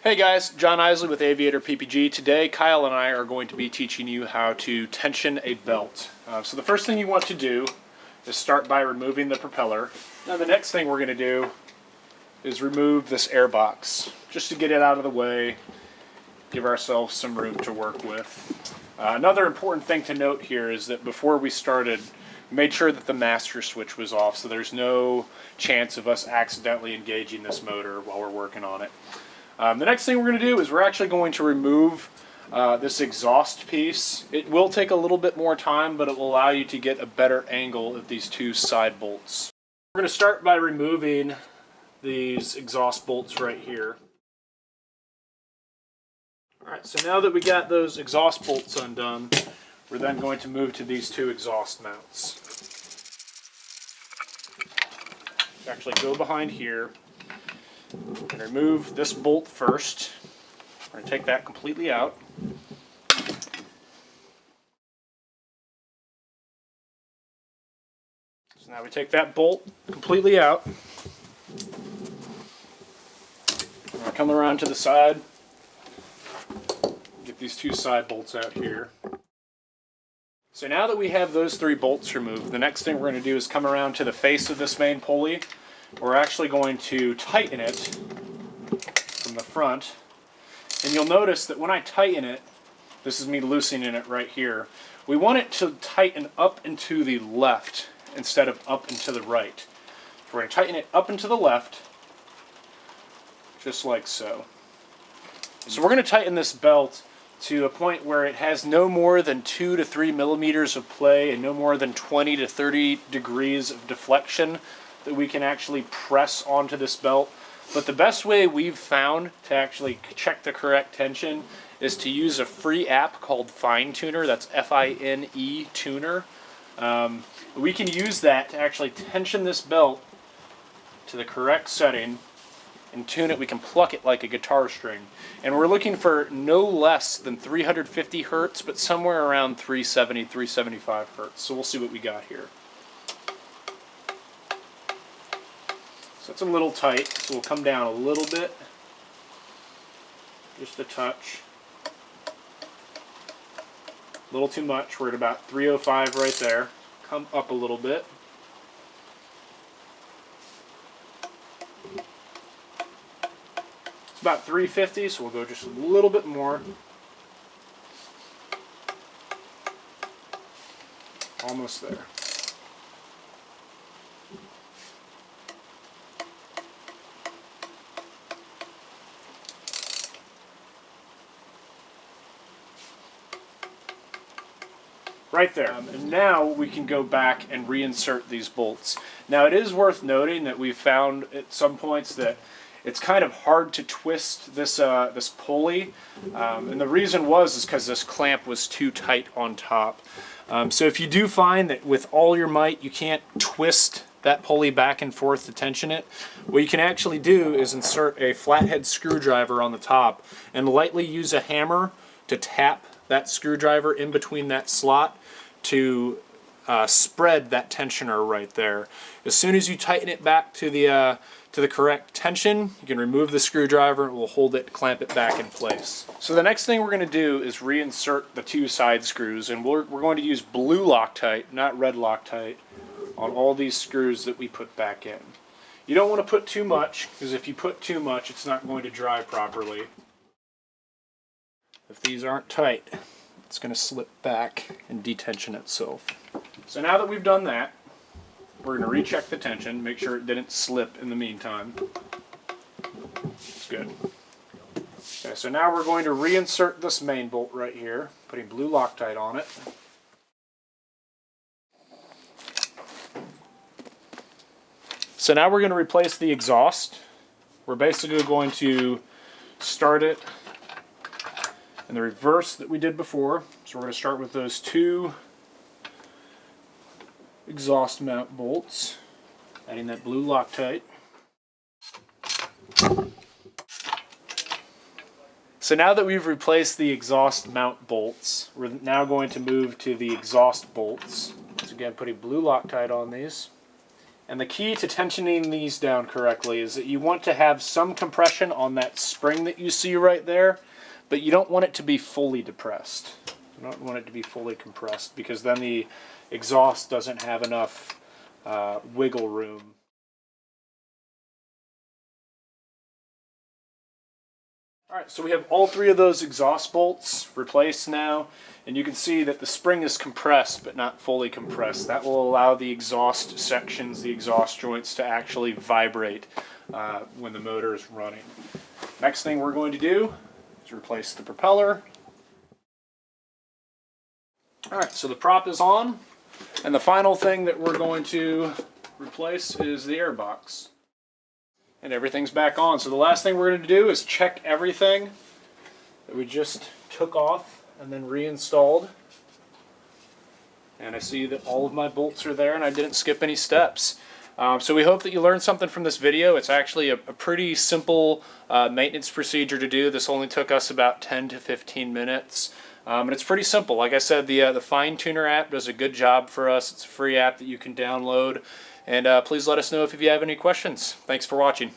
Hey guys, John Isley with Aviator PPG. Today Kyle and I are going to be teaching you how to tension a belt. So the first thing you want to do is start by removing the propeller. Now the next thing we're going to do is remove this air box, just to get it out of the way, give ourselves some room to work with. Another important thing to note here is that before we started, we made sure that the master switch was off, so there's no chance of us accidentally engaging this motor while we're working on it. The next thing we're going to do is we're actually going to remove this exhaust piece. It will take a little bit more time, but it will allow you to get a better angle of these two side bolts. We're going to start by removing these exhaust bolts right here. Alright, so now that we got those exhaust bolts undone, we're then going to move to these two exhaust mounts. Actually go behind here. We're going to remove this bolt first. We're going to take that completely out. So now we take that bolt completely out. We're going to come around to the side. Get these two side bolts out here. So now that we have those three bolts removed, the next thing we're going to do is come around to the face of this main pulley. We're actually going to tighten it from the front. And you'll notice that when I tighten it, this is me loosening it right here, we want it to tighten up and to the left instead of up and to the right. So we're going to tighten it up and to the left, just like so. So we're going to tighten this belt to a point where it has no more than 2 to 3 millimeters of play and no more than 20 to 30 degrees of deflection that we can actually press onto this belt. But the best way we've found to actually check the correct tension is to use a free app called Fine Tuner. That's F-I-N-E Tuner. We can use that to actually tension this belt to the correct setting and tune it. We can pluck it like a guitar string. And we're looking for no less than 350 hertz, but somewhere around 370, 375 hertz. So we'll see what we got here. So it's a little tight, so we'll come down a little bit, just a touch. A little too much, we're at about 305 right there. Come up a little bit. It's about 350, so we'll go just a little bit more. Almost there. Right there. And now we can go back and reinsert these bolts. Now it is worth noting that we've found at some points that it's kind of hard to twist this this pulley, and the reason is because this clamp was too tight on top. So if you do find that with all your might you can't twist that pulley back and forth to tension it, what you can actually do is insert a flathead screwdriver on the top and lightly use a hammer to tap that screwdriver in between that slot to spread that tensioner right there. As soon as you tighten it back to the correct tension, you can remove the screwdriver and we'll hold it, clamp it back in place. So the next thing we're going to do is reinsert the two side screws, and we're going to use blue Loctite, not red Loctite, on all these screws that we put back in. You don't want to put too much, because if you put too much it's not going to dry properly. If these aren't tight, it's going to slip back and detension itself. So now that we've done that, we're going to recheck the tension, make sure it didn't slip in the meantime. It's good. Okay, so now we're going to reinsert this main bolt right here, putting blue Loctite on it. So now we're going to replace the exhaust. We're basically going to start it in the reverse that we did before. So we're going to start with those two exhaust mount bolts, adding that blue Loctite. So now that we've replaced the exhaust mount bolts, we're now going to move to the exhaust bolts. So again, putting blue Loctite on these, And the key to tensioning these down correctly is that you want to have some compression on that spring that you see right there, but you don't want it to be fully depressed. You don't want it to be fully compressed because then the exhaust doesn't have enough wiggle room. Alright, so we have all three of those exhaust bolts replaced now, and you can see that the spring is compressed but not fully compressed. That will allow the exhaust sections, the exhaust joints to actually vibrate when the motor is running. Next thing we're going to do is replace the propeller. Alright, so the prop is on, and the final thing that we're going to replace is the airbox. And everything's back on. So the last thing we're going to do is check everything that we just took off and then reinstalled. And I see that all of my bolts are there and I didn't skip any steps. So we hope that you learned something from this video. It's actually a pretty simple maintenance procedure to do. This only took us about 10 to 15 minutes. And it's pretty simple. Like I said, the Fine Tuner app does a good job for us. It's a free app that you can download. And please let us know if you have any questions. Thanks for watching.